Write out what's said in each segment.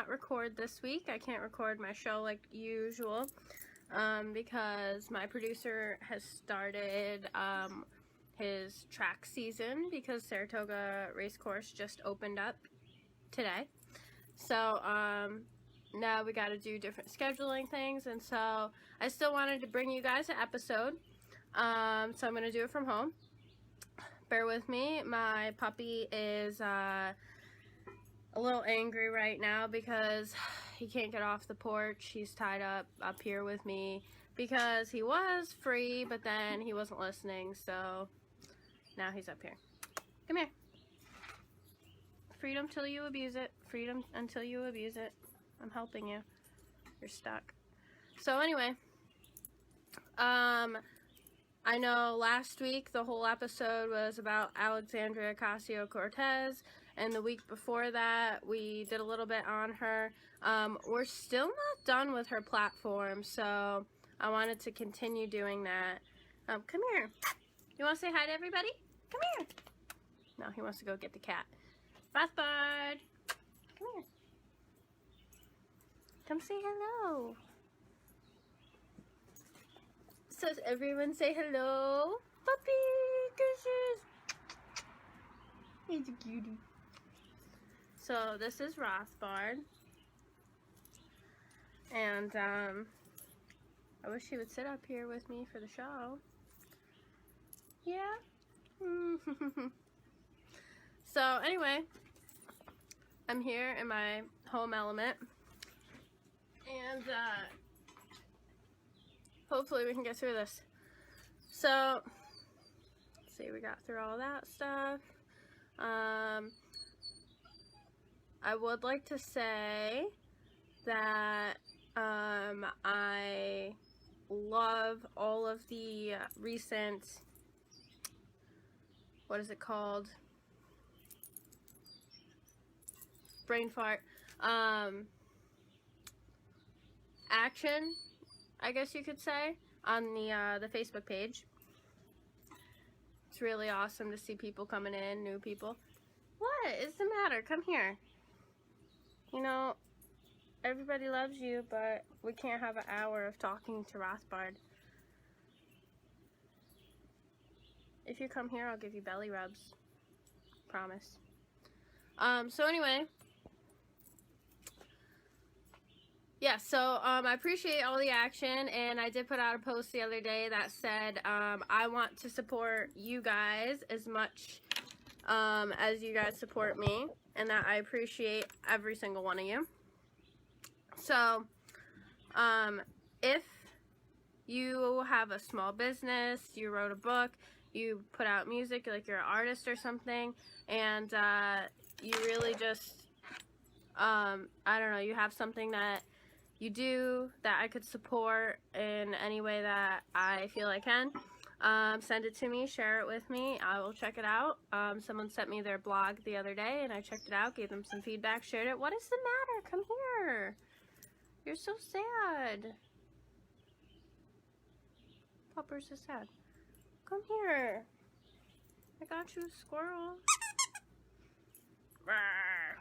cannot record this week. I can't record my show like usual because my producer has started his track season because Saratoga Racecourse just opened up today. So now we got to do different scheduling things, and so I still wanted to bring you guys an episode. So I'm going to do it from home. Bear with me. My puppy is a little angry right now because he can't get off the porch. He's tied up here with me because he was free, but then he wasn't listening, so now he's up here. Come here. Freedom till you abuse it. Freedom until you abuse it. I'm helping you. You're stuck. So anyway, I know last week the whole episode was about Alexandria Ocasio-Cortez, and the week before that we did a little bit on her. We're still not done with her platform, so I wanted to continue doing that. Come here. You want to say hi to everybody? Come here. No, he wants to go get the cat. Rothbard, come here. Come say hello. So everyone say hello. Puppy kisses. He's a cutie. So this is Rothbard. And I wish he would sit up here with me for the show. Yeah? So anyway, I'm here in my home element. And hopefully we can get through this. So, let's see, we got through all that stuff. I would like to say that I love all of the recent, what is it called? Brain fart. Action, I guess you could say, on the Facebook page. It's really awesome to see people coming in, new people. What is the matter? Come here. You know, everybody loves you, but we can't have an hour of talking to Rothbard. If you come here, I'll give you belly rubs. Promise. So anyway. Yeah, so I appreciate all the action, and I did put out a post the other day that said I want to support you guys as much as you guys support me, and that I appreciate every single one of you. So if you have a small business, you wrote a book, you put out music, like you're an artist or something, and you really just, I don't know, you have something that you do that I could support in any way that I feel I can, send it to me, share it with me. I will check it out. Someone sent me their blog the other day and I checked it out, gave them some feedback, shared it. What is the matter? Come here. You're so sad. Puppers are sad. Come here. I got you a squirrel. Rawr.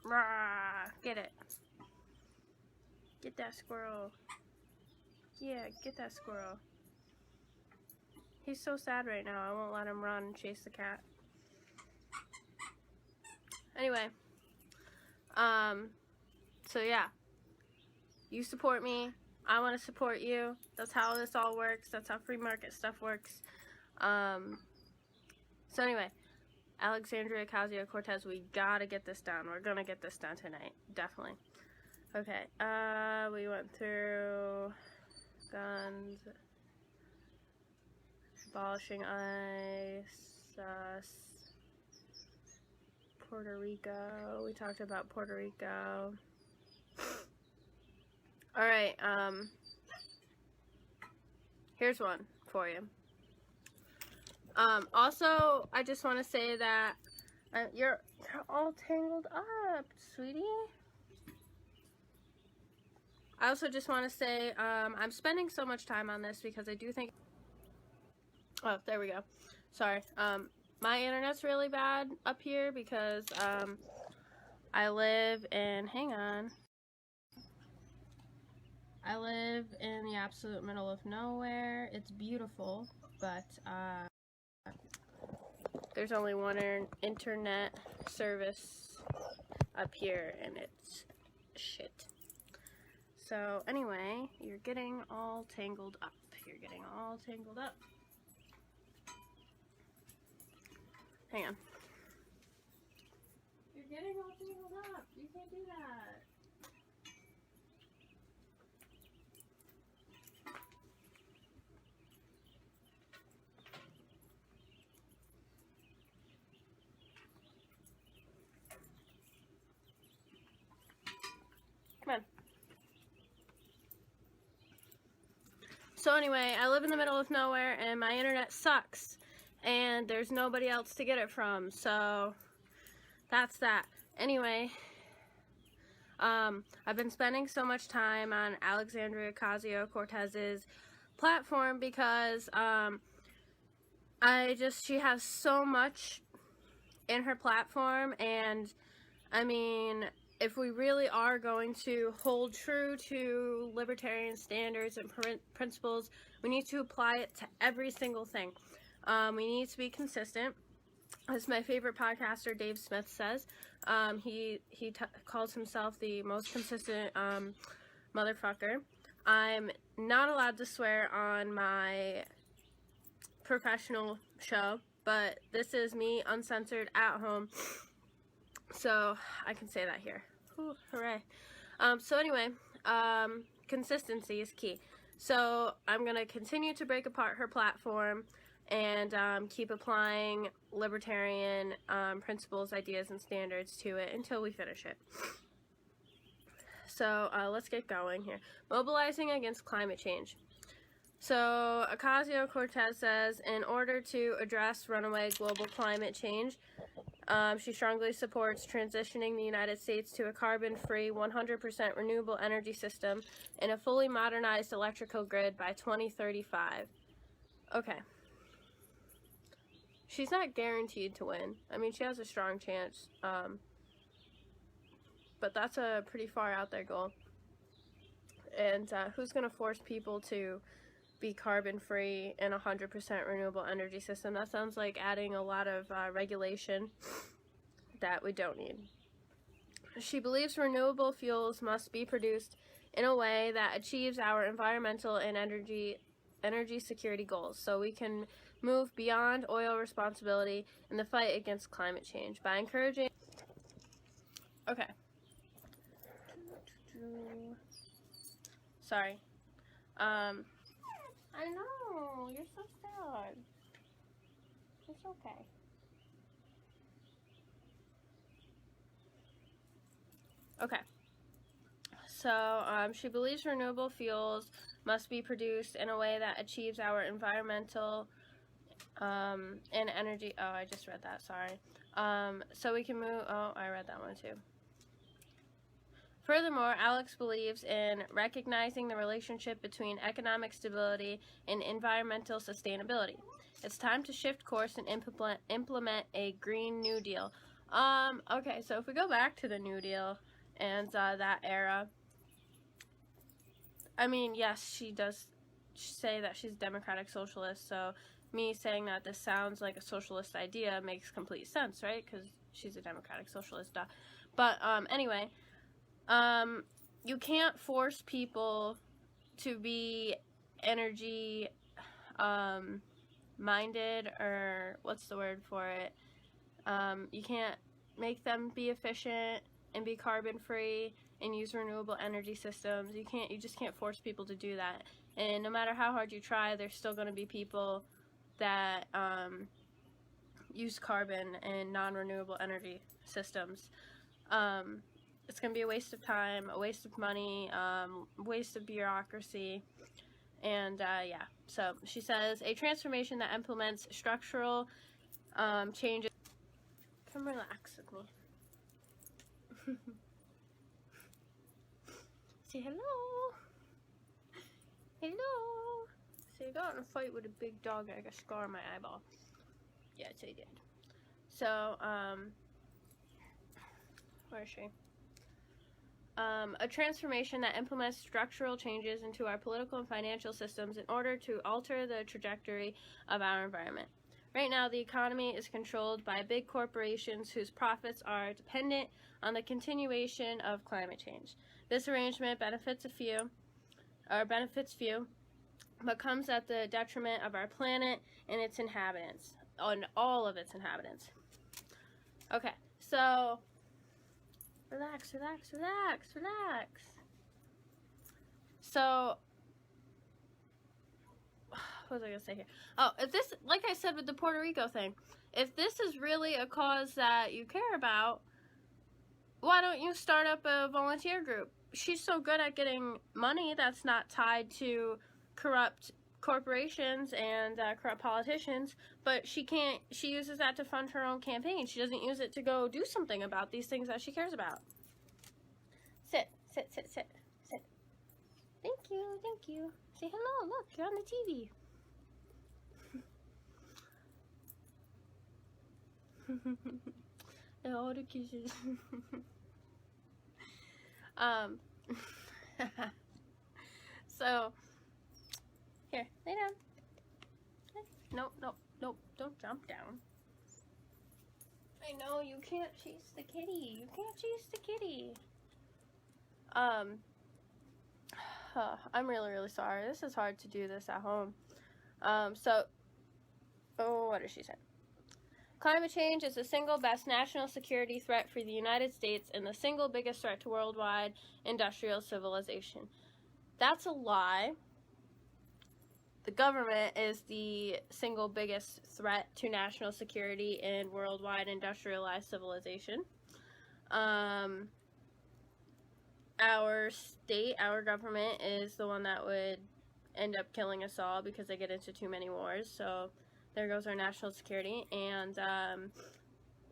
Rawr. Get it. Get that squirrel. Yeah, get that squirrel. He's so sad right now. I won't let him run and chase the cat. Anyway. So yeah. You support me. I want to support you. That's how this all works. That's how free market stuff works. So anyway. Alexandria Ocasio-Cortez, we gotta get this done. We're gonna get this done tonight. Definitely. Okay, we went through guns, abolishing ICE, Puerto Rico. We talked about Puerto Rico. Alright, here's one for you. Also, I just want to say that you're all tangled up, sweetie. I also just want to say I'm spending so much time on this because I do think... Oh, there we go. Sorry. My internet's really bad up here because I live in, hang on. I live in the absolute middle of nowhere. It's beautiful, but there's only one internet service up here, and it's shit. So anyway, you're getting all tangled up. You're getting all tangled up. Hang on. You're getting all tangled up. You can't do that. Come on. So anyway, I live in the middle of nowhere and my internet sucks and there's nobody else to get it from, so that's that. Anyway, I've been spending so much time on Alexandria Ocasio-Cortez's platform because she has so much in her platform, and I mean, if we really are going to hold true to libertarian standards and principles, we need to apply it to every single thing. We need to be consistent. As my favorite podcaster Dave Smith says, he calls himself the most consistent motherfucker. I'm not allowed to swear on my professional show, but this is me uncensored at home, so I can say that here. Ooh, hooray. So anyway, consistency is key. So I'm going to continue to break apart her platform and keep applying libertarian principles, ideas, and standards to it until we finish it. So let's get going here. Mobilizing against climate change. So Ocasio-Cortez says, in order to address runaway global climate change, she strongly supports transitioning the United States to a carbon-free, 100% renewable energy system and a fully modernized electrical grid by 2035. Okay. She's not guaranteed to win. I mean, she has a strong chance, but that's a pretty far out there goal. And who's going to force people to be carbon-free and 100% renewable energy system? That sounds like adding a lot of regulation that we don't need. She believes renewable fuels must be produced in a way that achieves our environmental and energy security goals, so we can move beyond oil responsibility in the fight against climate change by encouraging... Okay. Sorry. I know, you're so sad. It's okay. Okay. So, she believes renewable fuels must be produced in a way that achieves our environmental and energy... Oh, I just read that, sorry. So we can move... Oh, I read that one too. Furthermore, Alex believes in recognizing the relationship between economic stability and environmental sustainability. It's time to shift course and implement a Green New Deal. Okay, so if we go back to the New Deal and that era, I mean, yes, she does say that she's a democratic socialist, so me saying that this sounds like a socialist idea makes complete sense, right? Because she's a democratic socialist, duh. But anyway... you can't force people to be energy, minded, or what's the word for it? You can't make them be efficient and be carbon free and use renewable energy systems. You just can't force people to do that. And no matter how hard you try, there's still going to be people that, use carbon and non-renewable energy systems. It's going to be a waste of time, a waste of money, waste of bureaucracy, and yeah. So she says, a transformation that implements structural changes. Come relax with me. Say hello. Hello. So you got in a fight with a big dog and I got a scar on my eyeball. Yes, I did. So, Where is she? A transformation that implements structural changes into our political and financial systems in order to alter the trajectory of our environment. Right now, the economy is controlled by big corporations whose profits are dependent on the continuation of climate change. This arrangement benefits few, but comes at the detriment of our planet and its inhabitants, on all of its inhabitants. Okay, so relax. So, what was I gonna say here? Oh, if this, like I said with the Puerto Rico thing, if this is really a cause that you care about, why don't you start up a volunteer group? She's so good at getting money that's not tied to corrupt corporations and corrupt politicians, but she uses that to fund her own campaign. She doesn't use it to go do something about these things that she cares about. Sit. Thank you. Say hello, look, you're on the TV. And all the kisses. So, here, lay down. Nope, don't jump down. I know, you can't chase the kitty. I'm really sorry. This is hard to do this at home. What does she say? Climate change is the single best national security threat for the United States and the single biggest threat to worldwide industrial civilization. That's a lie. The government is the single biggest threat to national security and worldwide industrialized civilization. Our state, our government, is the one that would end up killing us all because they get into too many wars. So there goes our national security. And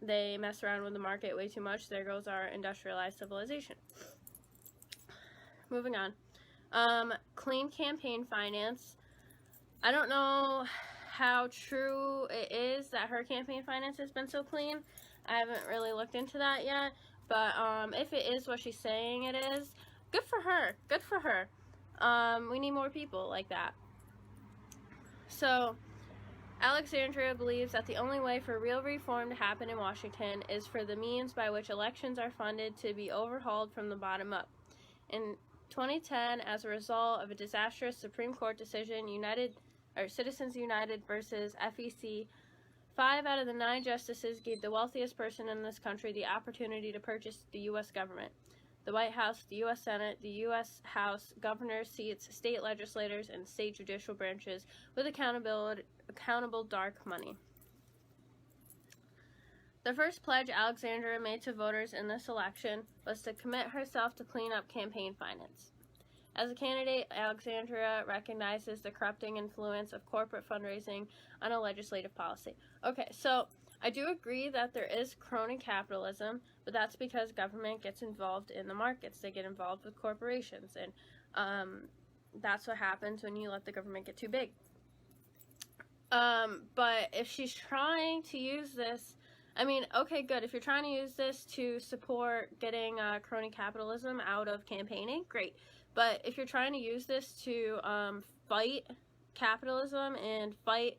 they mess around with the market way too much. There goes our industrialized civilization. Moving on. Clean campaign finance. I don't know how true it is that her campaign finance has been so clean. I haven't really looked into that yet. But if it is what she's saying it is, good for her. We need more people like that. So, Alexandria believes that the only way for real reform to happen in Washington is for the means by which elections are funded to be overhauled from the bottom up. In 2010, as a result of a disastrous Supreme Court decision, Citizens United versus FEC, 5 out of the 9 justices gave the wealthiest person in this country the opportunity to purchase the U.S. government. The White House, the U.S. Senate, the U.S. House, governors' seats, state legislators, and state judicial branches with accountable dark money. The first pledge Alexandria made to voters in this election was to commit herself to clean up campaign finance. As a candidate, Alexandria recognizes the corrupting influence of corporate fundraising on a legislative policy. Okay, so I do agree that there is crony capitalism, but that's because government gets involved in the markets. They get involved with corporations, and that's what happens when you let the government get too big. But if she's trying to use this, I mean, okay, good. If you're trying to use this to support getting crony capitalism out of campaigning, great. But if you're trying to use this to fight capitalism and fight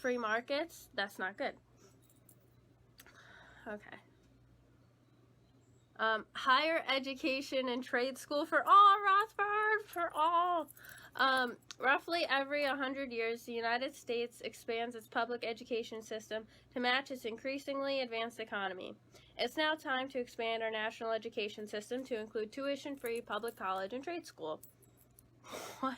free markets, that's not good. Okay. Higher education and trade school for all, Rothbard, for all. Roughly every 100 years, the United States expands its public education system to match its increasingly advanced economy. It's now time to expand our national education system to include tuition-free public college and trade school. What?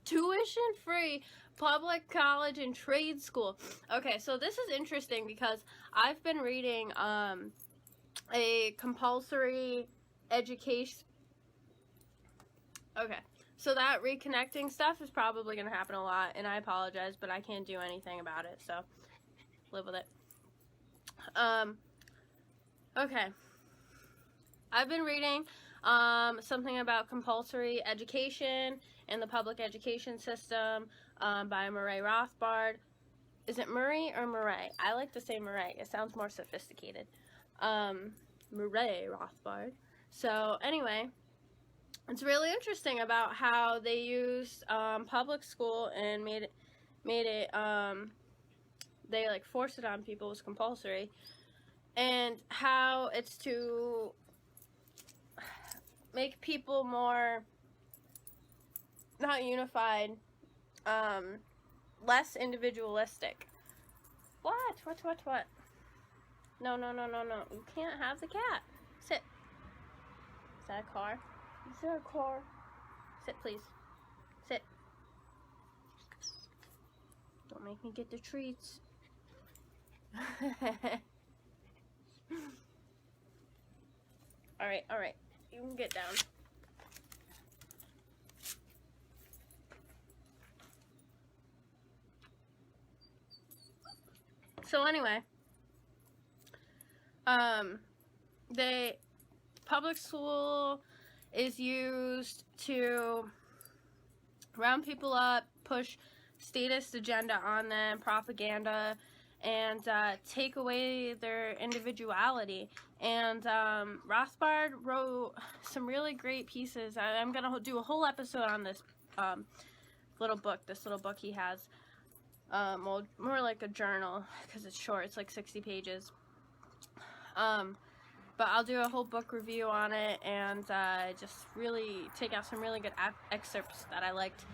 Tuition-free public college and trade school. Okay, so this is interesting because I've been reading a compulsory education. Okay, so that reconnecting stuff is probably going to happen a lot, and I apologize, but I can't do anything about it, so live with it. Okay, I've been reading something about compulsory education and the public education system by Murray Rothbard. Is it Murray or Murray? I like to say Murray. It sounds more sophisticated. Murray Rothbard. So anyway, it's really interesting about how they used public school and made it they like forced it on people, it was compulsory, and how it's to make people more not unified, less individualistic. What? No. You can't have the cat. Sit. Is that a car? Is there a car? Sit, please. Sit. Don't make me get the treats. Alright. You can get down. So anyway, the public school is used to round people up, push statist agenda on them, propaganda, and take away their individuality. And Rothbard wrote some really great pieces. I'm going to do a whole episode on this little book he has. Well, more like a journal, because it's short. It's like 60 pages. But I'll do a whole book review on it, and just really take out some really good excerpts that I liked.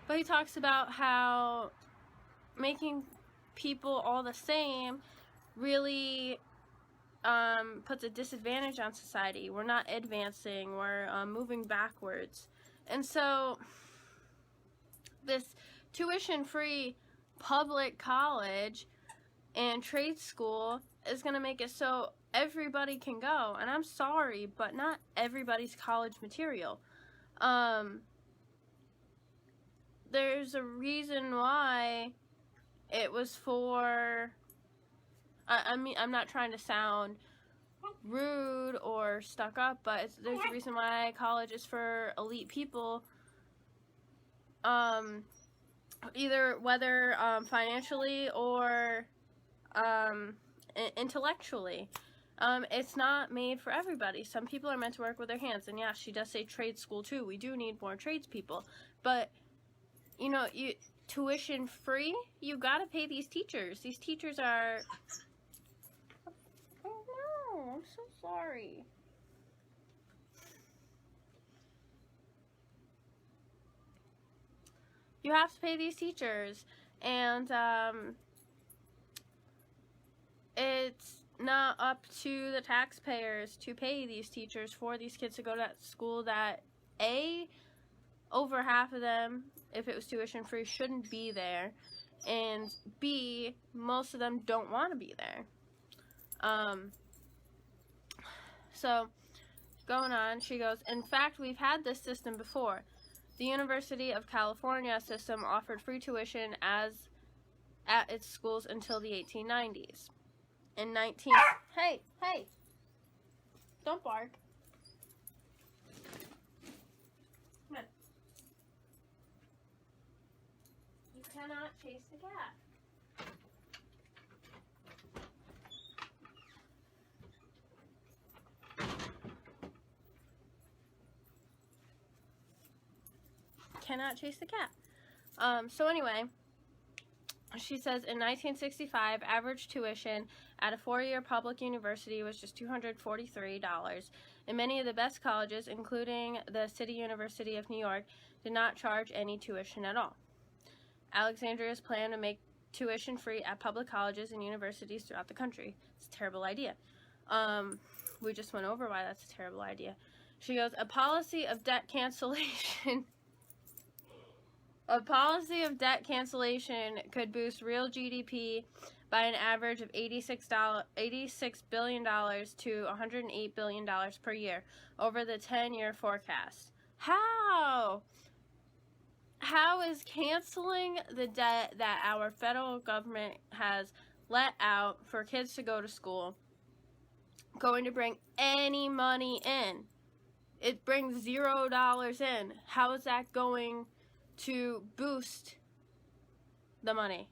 But he talks about how making people all the same really puts a disadvantage on society. We're not advancing, we're moving backwards. And so this tuition-free public college and trade school is going to make it so everybody can go. And I'm sorry, but not everybody's college material. There's a reason why it was for, I mean, I'm not trying to sound rude or stuck up, but there's a reason why college is for elite people, either whether financially or intellectually. It's not made for everybody. Some people are meant to work with their hands, and yeah, she does say trade school too. We do need more tradespeople, but you know, tuition free, you gotta pay these teachers. These teachers are, oh no, I'm so sorry. You have to pay these teachers, and it's not up to the taxpayers to pay these teachers for these kids to go to that school that A, over half of them, if it was tuition free, shouldn't be there, and B, most of them don't want to be there. So going on, she goes, in fact, we've had this system before. The University of California system offered free tuition at its schools until the 1890s. Hey, don't bark. Come on. You cannot chase the cat. Cannot chase the cat. So anyway, she says in 1965, average tuition at a four-year public university was just $243, and many of the best colleges, including the City University of New York, did not charge any tuition at all. Alexandria's plan to make tuition free at public colleges and universities throughout the country. It's a terrible idea. We just went over why that's a terrible idea. She goes, a policy of debt cancellation could boost real GDP by an average of $86 billion to $108 billion per year over the 10-year forecast. How? How is canceling the debt that our federal government has let out for kids to go to school going to bring any money in? It brings $0 in. How is that going to boost the money?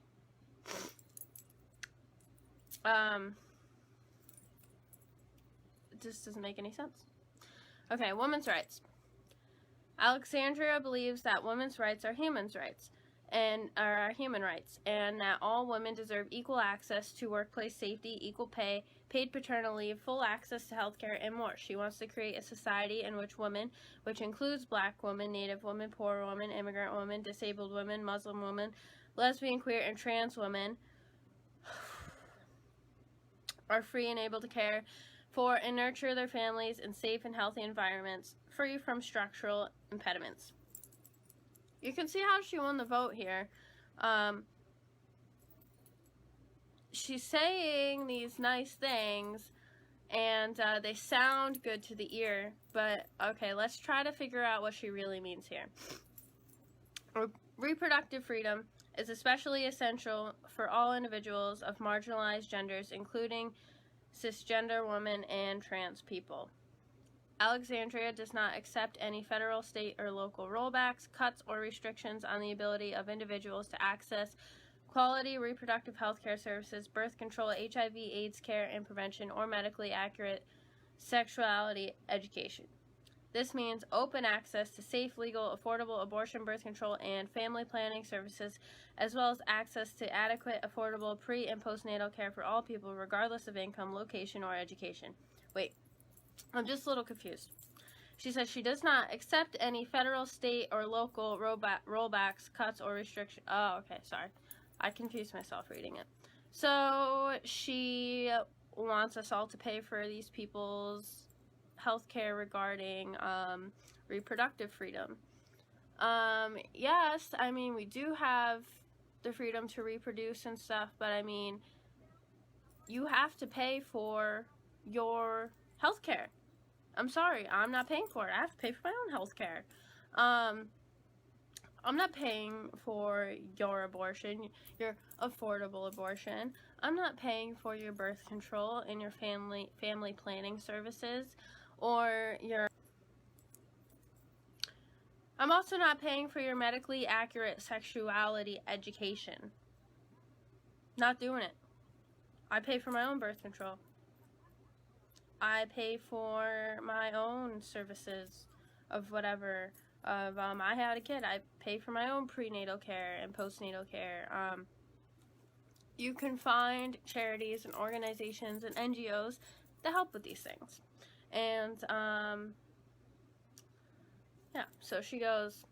just doesn't make any sense. Okay, women's rights. Alexandria believes that women's rights are human rights, and that all women deserve equal access to workplace safety, equal pay, paid paternal leave, full access to healthcare, and more. She wants to create a society in which women, which includes black women, native women, poor women, immigrant women, disabled women, Muslim women, lesbian, queer, and trans women, are free and able to care for and nurture their families in safe and healthy environments, free from structural impediments. You can see how she won the vote here. She's saying these nice things, and they sound good to the ear, but okay, let's try to figure out what she really means here. Reproductive freedom is especially essential for all individuals of marginalized genders, including cisgender women and trans people. Alexandria does not accept any federal, state, or local rollbacks, cuts, or restrictions on the ability of individuals to access quality reproductive health care services, birth control, HIV/AIDS care and prevention, or medically accurate sexuality education. This means open access to safe, legal, affordable abortion, birth control, and family planning services, as well as access to adequate, affordable pre- and postnatal care for all people, regardless of income, location, or education. Wait, I'm just a little confused. She says she does not accept any federal, state, or local rollbacks, cuts, or restrictions. Oh, okay, sorry. I confused myself reading it. So she wants us all to pay for these people's health care regarding reproductive freedom. Yes, I mean, we do have the freedom to reproduce and stuff, but I mean, you have to pay for your health care. I'm sorry, I'm not paying for it. I have to pay for my own health care. I'm not paying for your abortion, your affordable abortion. I'm not paying for your birth control and your family planning services, or your... I'm also not paying for your medically accurate sexuality education. Not doing it. I pay for my own birth control. I pay for my own services of whatever. I had a kid, I pay for my own prenatal care and postnatal care. You can find charities and organizations and NGOs that help with these things. And, yeah, so she goes,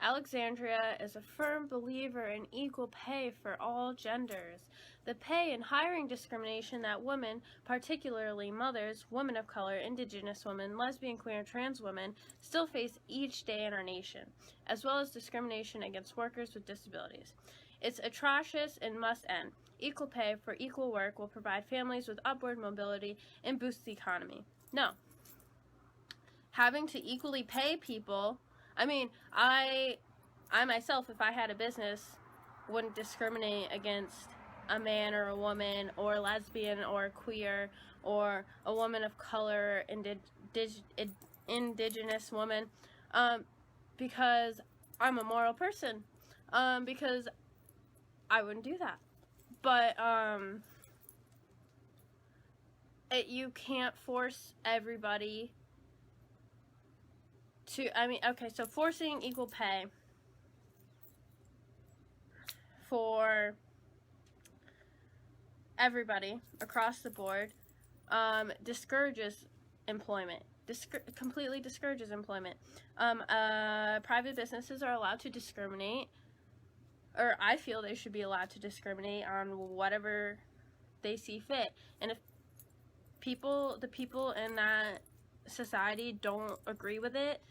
Alexandria is a firm believer in equal pay for all genders. The pay and hiring discrimination that women, particularly mothers, women of color, indigenous women, lesbian, queer, and trans women, still face each day in our nation, as well as discrimination against workers with disabilities. It's atrocious and must end. Equal pay for equal work will provide families with upward mobility and boost the economy. No. Having to equally pay people, I mean, I myself, if I had a business, wouldn't discriminate against a man or a woman or lesbian or queer or a woman of color, indigenous woman, because I'm a moral person, because I wouldn't do that. But you can't force everybody to, I mean, okay, so forcing equal pay for everybody across the board discourages employment. Completely discourages employment. Private businesses are allowed to discriminate, or I feel they should be allowed to discriminate on whatever they see fit. And if the people in that society don't agree with it,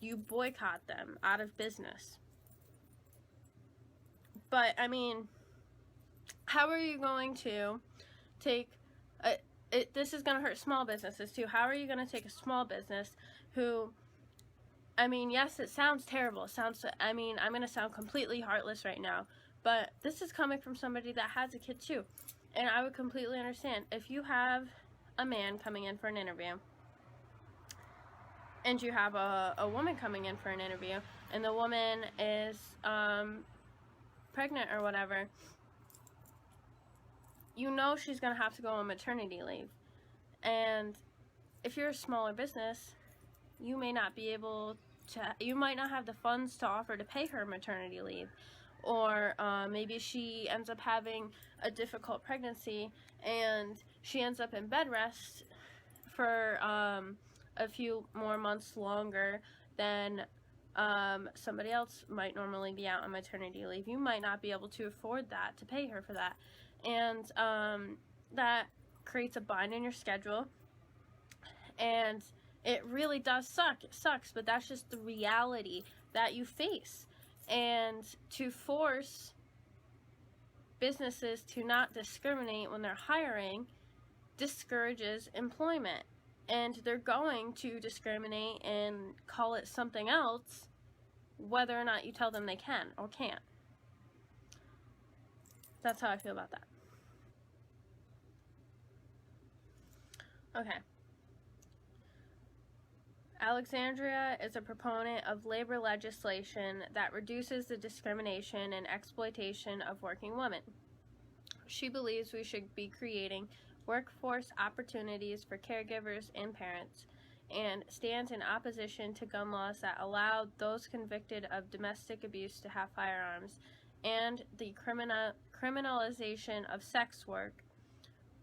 you boycott them out of business. But, I mean, how are you going to take, this is going to hurt small businesses too. How are you going to take a small business who, I mean, yes, it sounds terrible. It sounds, I mean, I'm going to sound completely heartless right now, but this is coming from somebody that has a kid too. And I would completely understand if you have a man coming in for an interview, and you have a woman coming in for an interview, and the woman is pregnant or whatever, you know she's going to have to go on maternity leave. And if you're a smaller business, you may not be able to, you might not have the funds to offer to pay her maternity leave. Or maybe she ends up having a difficult pregnancy and she ends up in bed rest for a few more months longer than somebody else might normally be out on maternity leave. You might not be able to afford that, to pay her for that. And that creates a bind in your schedule. And it really does suck. It sucks, but that's just the reality that you face. And to force businesses to not discriminate when they're hiring discourages employment. And they're going to discriminate and call it something else, whether or not you tell them they can or can't. That's how I feel about that. Okay. Alexandria is a proponent of labor legislation that reduces the discrimination and exploitation of working women. She believes we should be creating workforce opportunities for caregivers and parents, and stands in opposition to gun laws that allow those convicted of domestic abuse to have firearms, and the criminalization of sex work,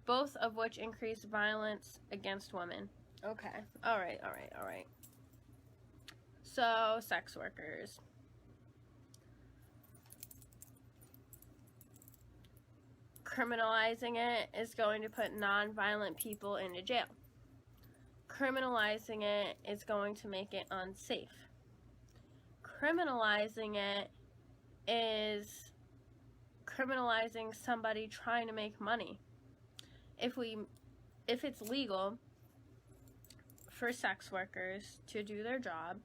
both of which increase violence against women. Okay, alright. So, sex workers. Criminalizing it is going to put non-violent people into jail. Criminalizing it is going to make it unsafe. Criminalizing it is criminalizing somebody trying to make money. If it's legal for sex workers to do their job,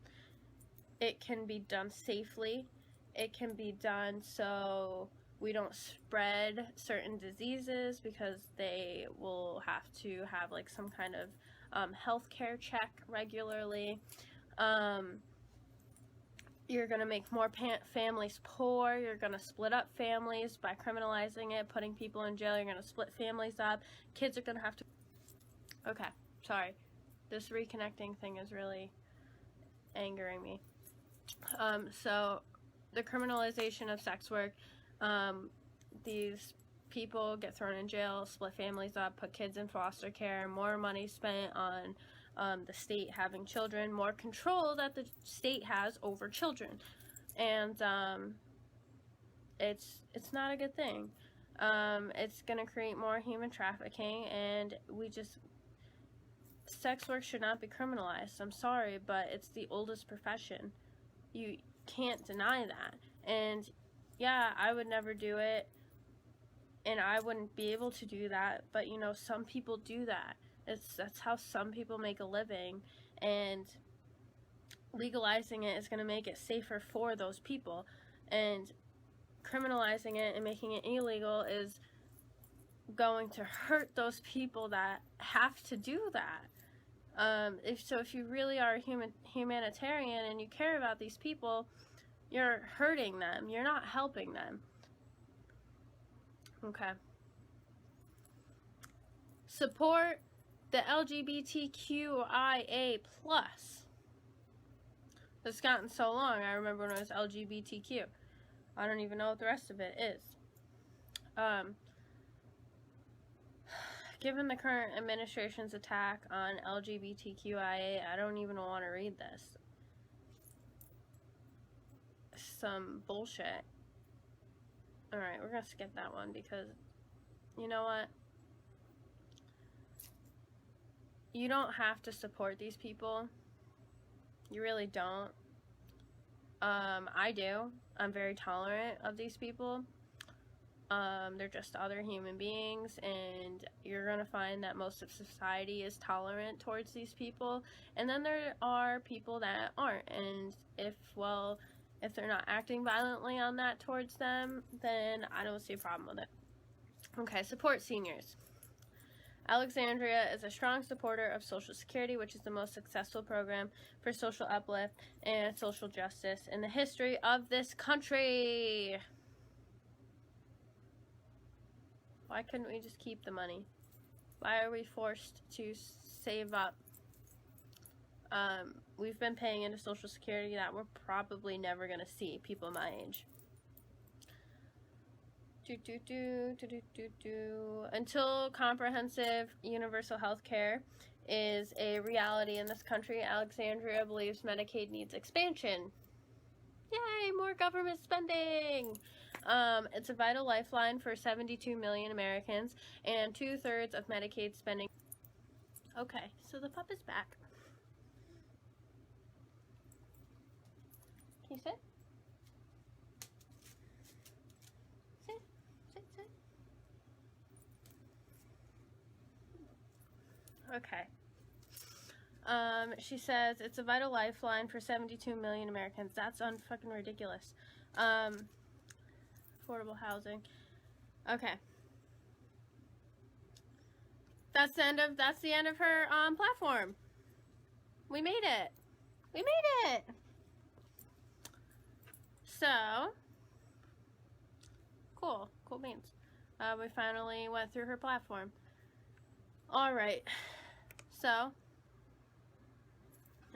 it can be done safely. It can be done so we don't spread certain diseases, because they will have to have like some kind of healthcare check regularly. You're going to make more families poor. You're going to split up families by criminalizing it, putting people in jail. You're going to split families up. Kids are going to have to... Okay, sorry. This reconnecting thing is really angering me. So, the criminalization of sex work, these people get thrown in jail, split families up, put kids in foster care, more money spent on the state having children, more control that the state has over children, and it's not a good thing. It's going to create more human trafficking, and sex work should not be criminalized. I'm sorry, but it's the oldest profession. You can't deny that. And yeah, I would never do it, and I wouldn't be able to do that, but you know, some people do that. That's how some people make a living, and legalizing it is going to make it safer for those people, and criminalizing it and making it illegal is going to hurt those people that have to do that. If you really are a humanitarian and you care about these people, you're hurting them. You're not helping them. Okay. Support the LGBTQIA+. It's gotten so long. I remember when it was LGBTQ. I don't even know what the rest of it is. Given the current administration's attack on LGBTQIA, I don't even want to read this. Some bullshit. Alright, we're going to skip that one because, you know what? You don't have to support these people. You really don't. I do. I'm very tolerant of these people. They're just other human beings, and you're going to find that most of society is tolerant towards these people. And then there are people that aren't, and if they're not acting violently on that towards them, then I don't see a problem with it. Okay, support seniors. Alexandria is a strong supporter of Social Security, which is the most successful program for social uplift and social justice in the history of this country. Why couldn't we just keep the money? Why are we forced to save up we've been paying into Social Security that we're probably never going to see, people my age. Until comprehensive universal health care is a reality in this country, Alexandria believes Medicaid needs expansion. Yay, more government spending! It's a vital lifeline for 72 million Americans and 2/3 of Medicaid spending. Okay, so the pup is back. Can you sit? Sit, sit, sit. Okay. She says it's a vital lifeline for 72 million Americans. That's unfucking ridiculous. Affordable housing. Okay. That's the end of her platform. We made it. We made it. So cool beans. We finally went through her platform. All right. So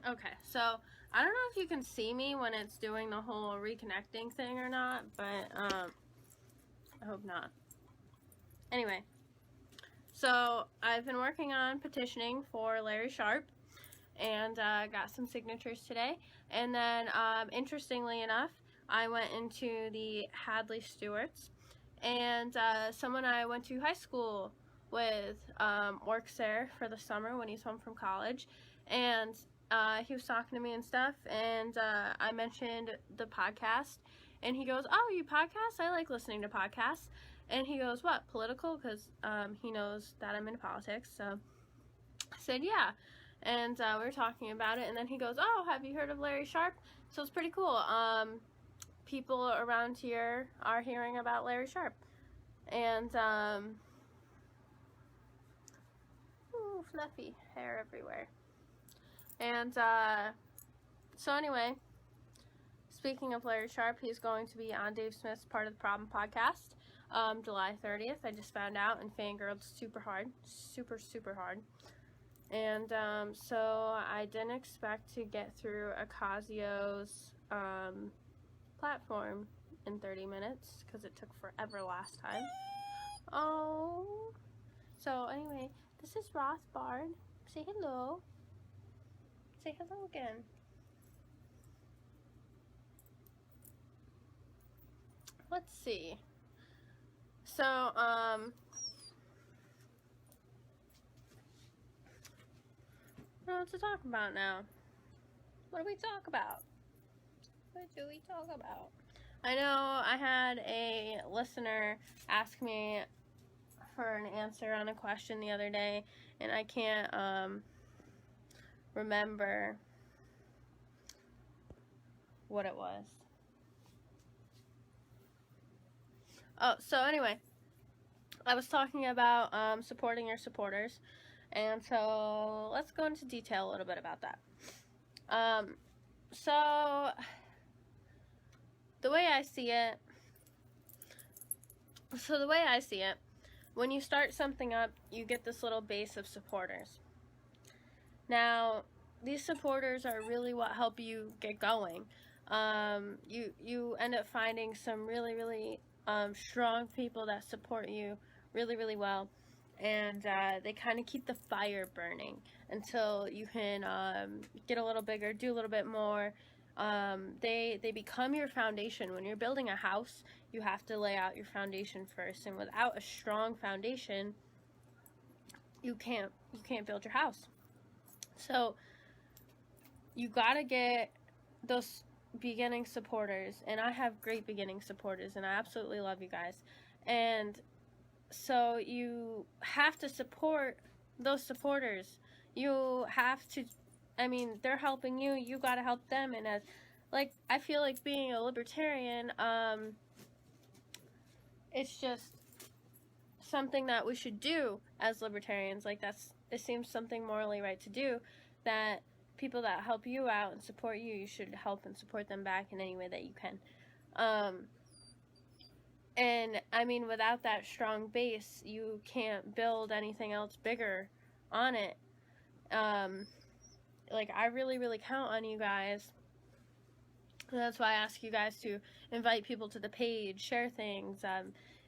okay, so I don't know if you can see me when it's doing the whole reconnecting thing or not, but I hope not. Anyway, so I've been working on petitioning for Larry Sharpe, and got some signatures today. And then interestingly enough, I went into the Hadley Stewarts, and someone I went to high school with works there for the summer when he's home from college, and he was talking to me and stuff, and I mentioned the podcast, and he goes, "Oh, you podcast? I like listening to podcasts." And he goes, "What, political?" Because he knows that I'm into politics. So I said, "Yeah." And we were talking about it, and then he goes, "Oh, have you heard of Larry Sharpe?" So it's pretty cool. People around here are hearing about Larry Sharpe. And ooh, fluffy hair everywhere. And so anyway, speaking of Larry Sharpe, he's going to be on Dave Smith's Part of the Problem podcast, July 30th. I just found out, and fangirled super hard. Super hard. And so I didn't expect to get through Ocasio's platform in 30 minutes, because it took forever last time. Oh. So anyway, this is Rothbard. Say hello. Say hello again. Let's see. So, I don't know what to talk about now. What do we talk about? What do we talk about? I know I had a listener ask me for an answer on a question the other day, and I can't, remember what it was. Oh, so anyway, I was talking about supporting your supporters, and so let's go into detail a little bit about that. So the way I see it, when you start something up, you get this little base of supporters. Now, these supporters are really what help you get going. You end up finding some really strong people that support you really well, and they kind of keep the fire burning until you can get a little bigger, do a little bit more. They become your foundation. When you're building a house, you have to lay out your foundation first, and without a strong foundation, you can't build your house. So you gotta get those beginning supporters, and I have great beginning supporters, and I absolutely love you guys. And so you have to support those supporters. You have to, I mean, they're helping you, you gotta help them. And as, like, I feel like being a libertarian, it's just something that we should do as libertarians. Like, it seems something morally right to do, that people that help you out and support you, you should help and support them back in any way that you can. And I mean, without that strong base, you can't build anything else bigger on it. like, I really count on you guys. And that's why I ask you guys to invite people to the page, share things,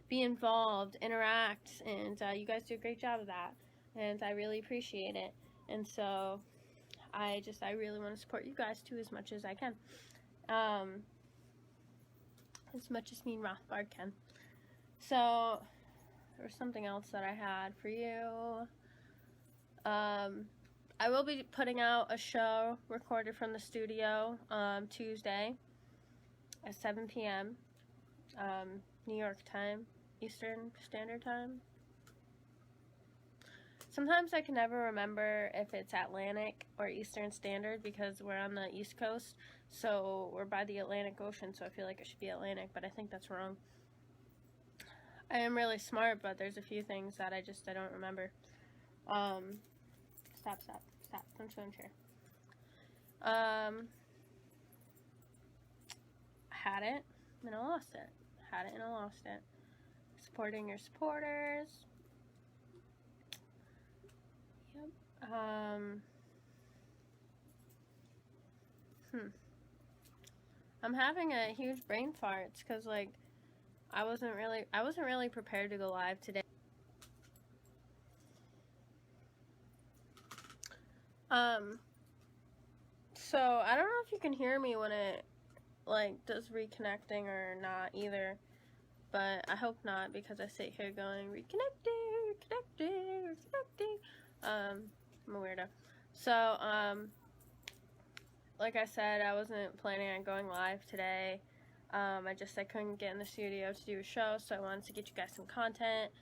be involved, interact, and you guys do a great job of that, and I really appreciate it. And so I really want to support you guys too, as much as I can, as much as me and Rothbard can. So there was something else that I had for you. I will be putting out a show recorded from the studio Tuesday at 7 p.m. New York time, Eastern Standard Time. Sometimes I can never remember if it's Atlantic or Eastern Standard because we're on the East Coast, so we're by the Atlantic Ocean, so I feel like it should be Atlantic, but I think that's wrong. I am really smart, but there's a few things that I don't remember. Stop. Don't show and share. Had it, and I lost it. Had it, and I lost it. Supporting your supporters. Yep. I'm having a huge brain farts because, like, I wasn't really prepared to go live today. So I don't know if you can hear me when it, like, does reconnecting or not either, but I hope not, because I sit here going, reconnecting. I'm a weirdo. So, like I said, I wasn't planning on going live today. I couldn't get in the studio to do a show, so I wanted to get you guys some content.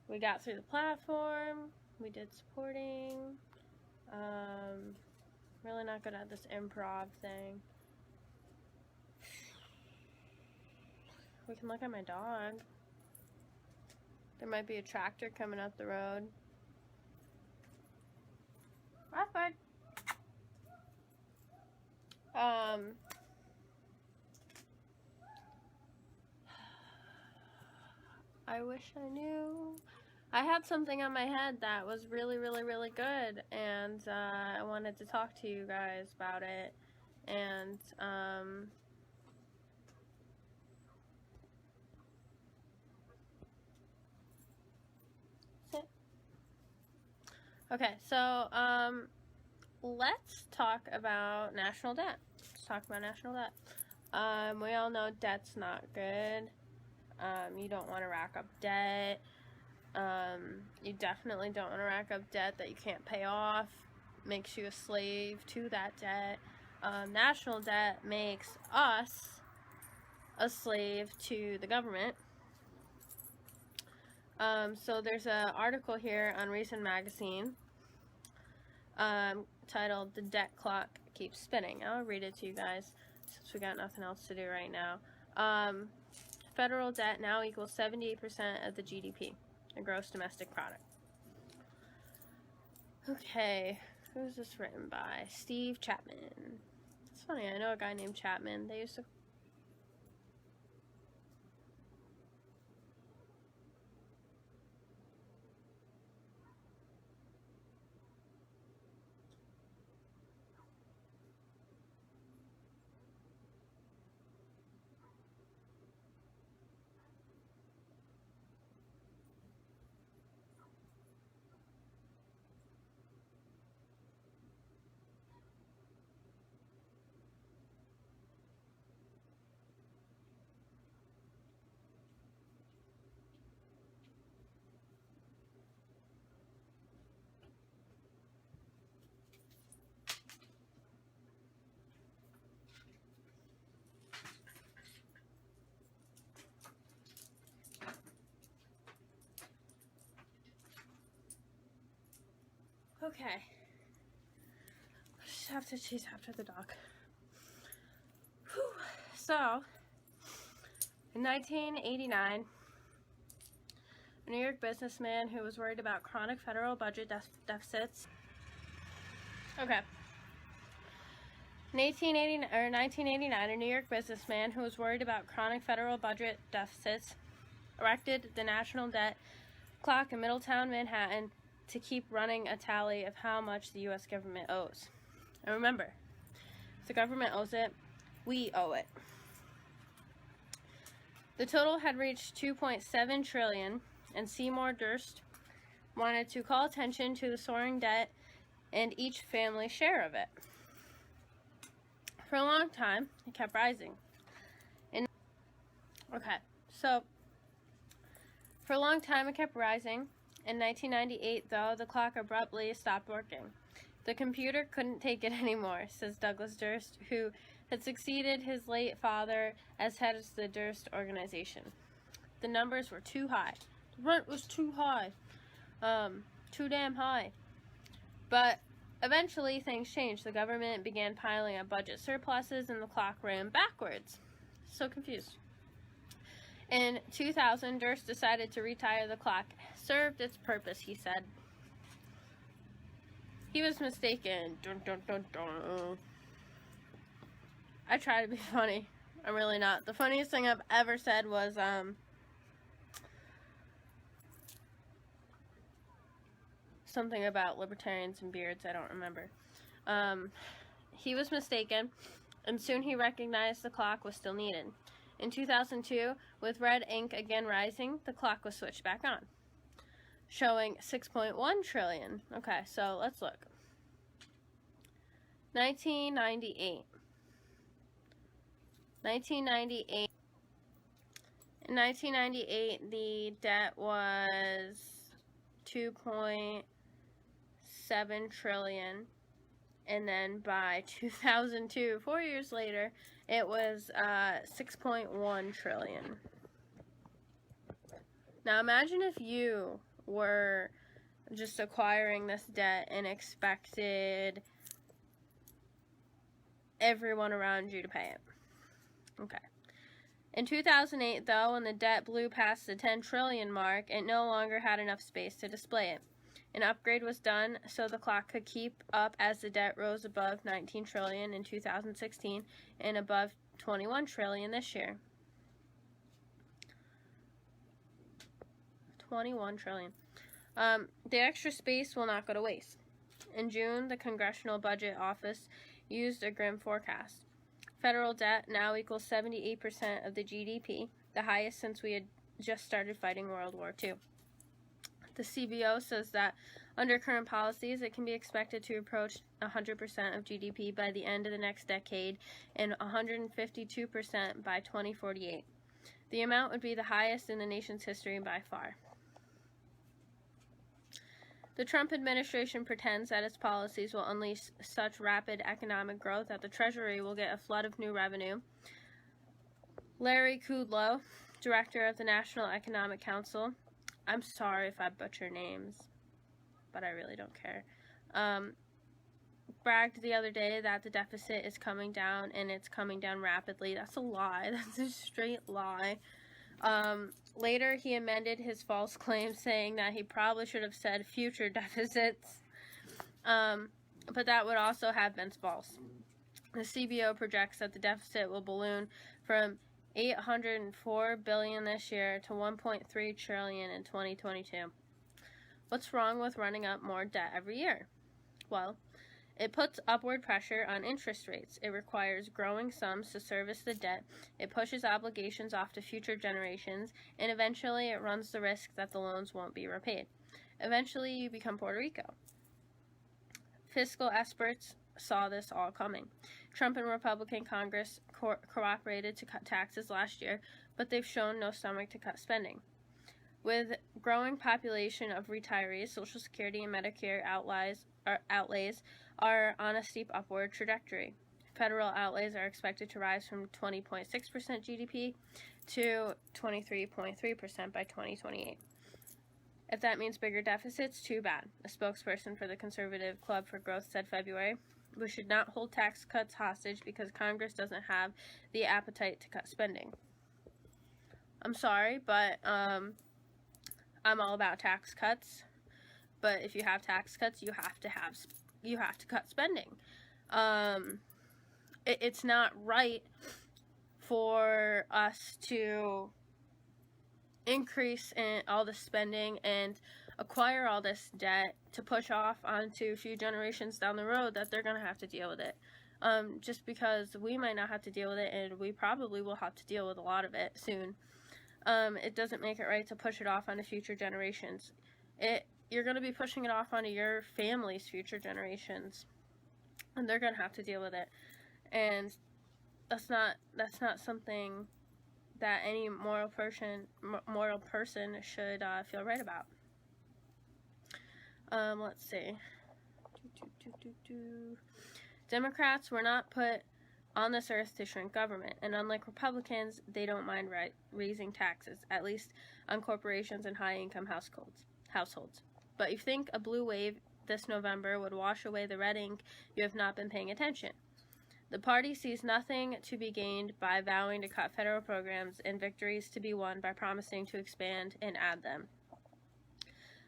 We got through the platform. We did supporting. Really not good at this improv thing. We can look at my dog. There might be a tractor coming up the road. Rothbard. I wish I knew. I had something on my head that was really good, and I wanted to talk to you guys about it, and okay, so let's talk about national debt. Let's talk about national debt. We all know debt's not good. You don't want to rack up debt. You definitely don't want to rack up debt that you can't pay off. Makes you a slave to that debt. National debt makes us a slave to the government. So there's an article here on Reason Magazine titled "The Debt Clock Keeps Spinning." I'll read it to you guys since we got nothing else to do right now. Federal debt now equals 78% of the GDP, the gross domestic product. Okay, who's this written by? Steve Chapman. It's funny, I know a guy named Chapman. They used to... Okay. Just have to chase after the dog. Whew. So, in 1989, a New York businessman who was worried about chronic federal budget deficits. Okay. In 1989, a New York businessman who was worried about chronic federal budget deficits erected the national debt clock in Middletown, Manhattan, to keep running a tally of how much the U.S. government owes. And remember, if the government owes it, we owe it. The total had reached $2.7 trillion, and Seymour Durst wanted to call attention to the soaring debt and each family's share of it. For a long time, it kept rising. For a long time it kept rising. In 1998, though, the clock abruptly stopped working. The computer couldn't take it anymore, says Douglas Durst, who had succeeded his late father as head of the Durst organization. The numbers were too high. The rent was too high. Too damn high. But eventually things changed. The government began piling up budget surpluses and the clock ran backwards. So confused. In 2000, Durst decided to retire the clock. Served its purpose, he said. He was mistaken. Dun, dun, dun, dun. I try to be funny. I'm really not. The funniest thing I've ever said was, something about libertarians and beards. I don't remember. He was mistaken, and soon he recognized the clock was still needed. In 2002, with red ink again rising, the clock was switched back on, showing 6.1 trillion. Okay, so let's look. 1998. In 1998, the debt was 2.7 trillion, and then by 2002, 4 years later, it was 6.1 trillion. Now imagine if you were just acquiring this debt and expected everyone around you to pay it. Okay. In 2008, though, when the debt blew past the 10 trillion mark, it no longer had enough space to display it. An upgrade was done so the clock could keep up as the debt rose above 19 trillion in 2016 and above 21 trillion this year. 21 trillion. The extra space will not go to waste. In June, the Congressional Budget Office used a grim forecast. Federal debt now equals 78% of the GDP, the highest since we had just started fighting World War II. The CBO says that under current policies, it can be expected to approach 100% of GDP by the end of the next decade and 152% by 2048. The amount would be the highest in the nation's history by far. The Trump administration pretends that its policies will unleash such rapid economic growth that the Treasury will get a flood of new revenue. Larry Kudlow, director of the National Economic Council, I'm sorry if I butcher names, but I really don't care, bragged the other day that the deficit is coming down, and it's coming down rapidly. That's a lie. That's a straight lie. Later, he amended his false claim, saying that he probably should have said future deficits, but that would also have been false. The CBO projects that the deficit will balloon from $804 billion this year to $1.3 trillion in 2022. What's wrong with running up more debt every year? Well, it puts upward pressure on interest rates. It requires growing sums to service the debt. It pushes obligations off to future generations, and eventually it runs the risk that the loans won't be repaid. Eventually, you become Puerto Rico. Fiscal experts saw this all coming. Trump and Republican Congress cooperated to cut taxes last year, but they've shown no stomach to cut spending. With growing population of retirees, Social Security and Medicare outlays are on a steep upward trajectory. Federal outlays are expected to rise from 20.6% GDP to 23.3% by 2028. If that means bigger deficits, too bad. A spokesperson for the Conservative Club for Growth said February, "We should not hold tax cuts hostage because Congress doesn't have the appetite to cut spending." I'm sorry, but I'm all about tax cuts. But if you have tax cuts, you have to cut spending. It's not right for us to increase in all the spending and acquire all this debt to push off onto a few generations down the road that they're going to have to deal with it. Just because we might not have to deal with it, and we probably will have to deal with a lot of it soon. It doesn't make it right to push it off onto future generations. You're going to be pushing it off onto your family's future generations, and they're going to have to deal with it. And that's not something that any moral person should feel right about. Let's see. Democrats were not put on this earth to shrink government, and unlike Republicans, they don't mind raising taxes, at least on corporations and high-income households. But you think a blue wave this November would wash away the red ink, you have not been paying attention. The party sees nothing to be gained by vowing to cut federal programs and victories to be won by promising to expand and add them.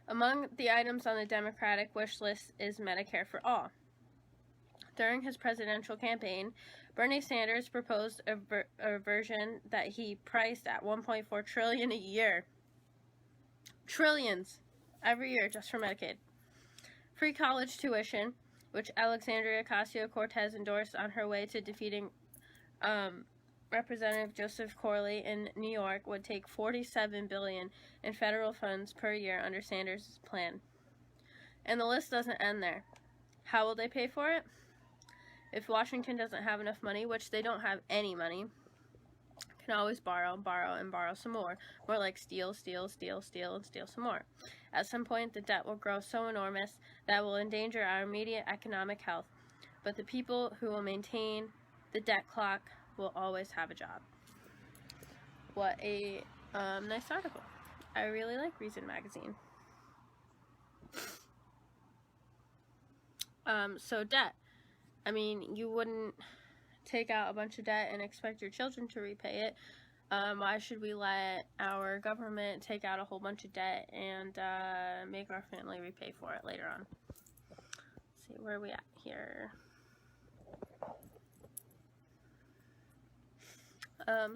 Among the items on the Democratic wish list is Medicare for all. During his presidential campaign, Bernie Sanders proposed a version that he priced at $1.4 trillion a year. Trillions every year just for Medicaid. Free college tuition, which Alexandria Ocasio-Cortez endorsed on her way to defeating Representative Joseph Corley in New York, would take $47 billion in federal funds per year under Sanders' plan. And the list doesn't end there. How will they pay for it? If Washington doesn't have enough money, which they don't have any money, can always borrow, and borrow some more. More like steal, and steal some more. At some point, the debt will grow so enormous that it will endanger our immediate economic health. But the people who will maintain the debt clock will always have a job. What a nice article. I really like Reason Magazine. So debt. I mean, you wouldn't take out a bunch of debt and expect your children to repay it. Why should we let our government take out a whole bunch of debt and make our family repay for it later on? Let's see, where are we at here?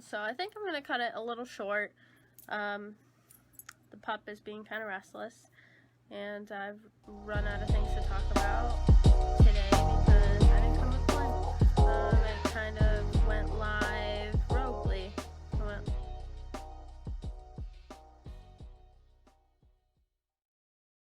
So I think I'm going to cut it a little short. The pup is being kind of restless, and I've run out of things to talk about today.